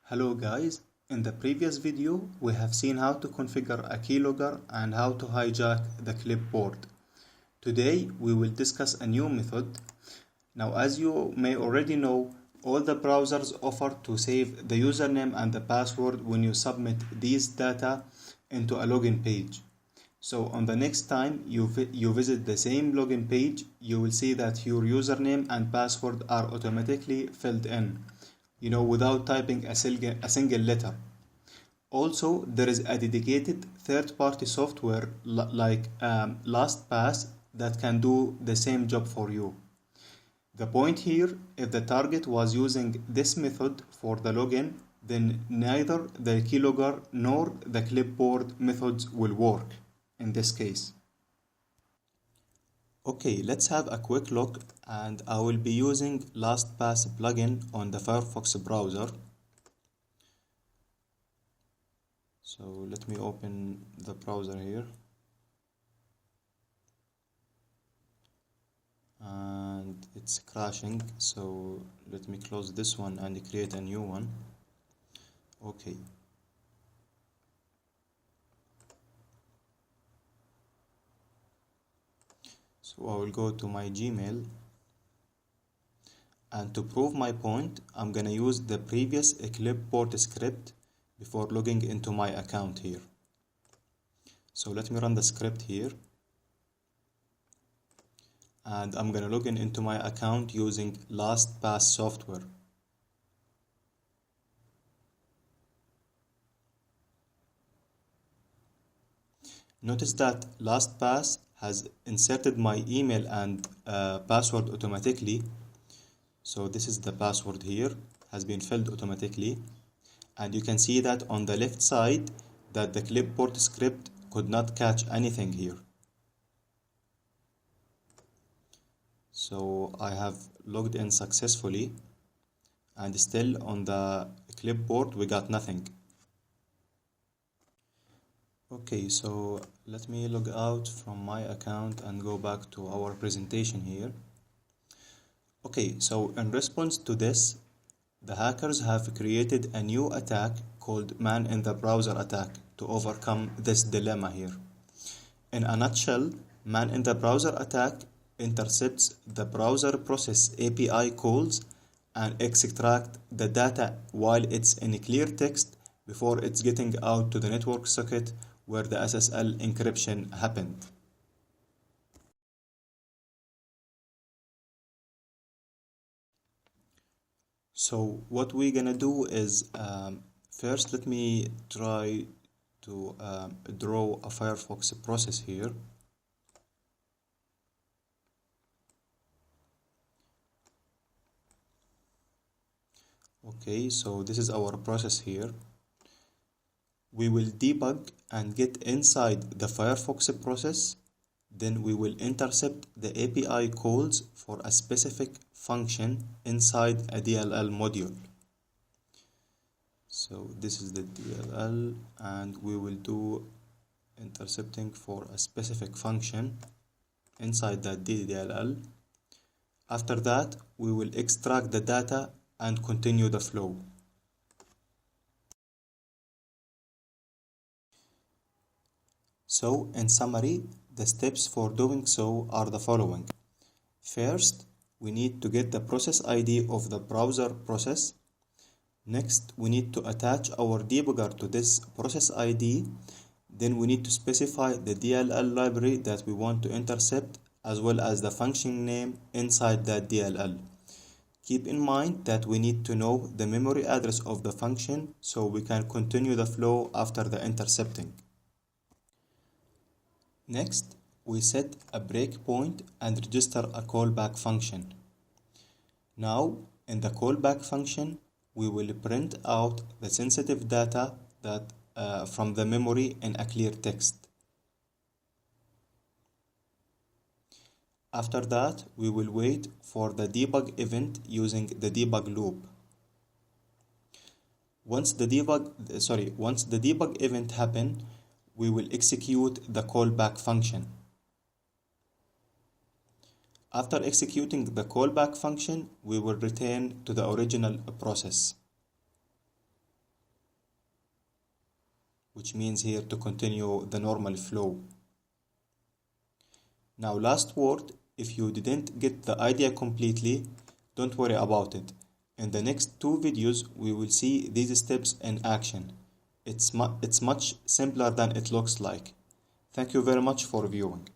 Hello guys, in the previous video we have seen how to configure a keylogger and how to hijack the clipboard. Today we will discuss a new method. Now as you may already know, all the browsers offer to save the username and the password when you submit these data into a login page. So on the next time you visit the same login page, you will see that your username and password are automatically filled in, without typing a single letter. Also, there is a dedicated third-party software like LastPass that can do the same job for you. The point here, if the target was using this method for the login, then neither the keylogger nor the clipboard methods will work in this case. Okay, let's have a quick look, and I will be using LastPass plugin on the Firefox browser. So let me open the browser here. And it's crashing, so let me close this one and create a new one. Okay. So I will go to my Gmail, and to prove my point, I'm gonna use the previous clipboard script before logging into my account here. So let me run the script here, and I'm gonna log in into my account using LastPass software. Notice that LastPass has inserted my email and password automatically. So this is the password here, has been filled automatically, and you can see that on the left side that the clipboard script could not catch anything here. So I have logged in successfully, and still on the clipboard we got nothing. Okay, so let me log out from my account and go back to our presentation here. Okay, so in response to this, the hackers have created a new attack called Man in the Browser attack to overcome this dilemma here. In a nutshell, Man in the Browser attack intercepts the browser process API calls and extract the data while it's in clear text before it's getting out to the network socket where the SSL encryption happened. So what we're gonna do is, first let me try to draw a Firefox process here. Okay, so this is our process here. We will debug and get inside the Firefox process. Then we will intercept the API calls for a specific function inside a DLL module. So this is the DLL, and we will do intercepting for a specific function inside that DLL. After that, we will extract the data and continue the flow. So in summary, the steps for doing so are the following. First, we need to get the process ID of the browser process. Next, we need to attach our debugger to this process ID. Then we need to specify the DLL library that we want to intercept, as well as the function name inside that DLL. Keep in mind that we need to know the memory address of the function so we can continue the flow after the intercepting. Next, we set a breakpoint and register a callback function. Now, in the callback function, we will print out the sensitive data from the memory in a clear text. After that, we will wait for the debug event using the debug loop. Once the debug event happens, we will execute the callback function. After executing the callback function, we will return to the original process. which means here to continue the normal flow. Now last word, if you didn't get the idea completely, don't worry about it. In the next two videos, we will see these steps in action. It's much simpler than it looks like. Thank you very much for viewing.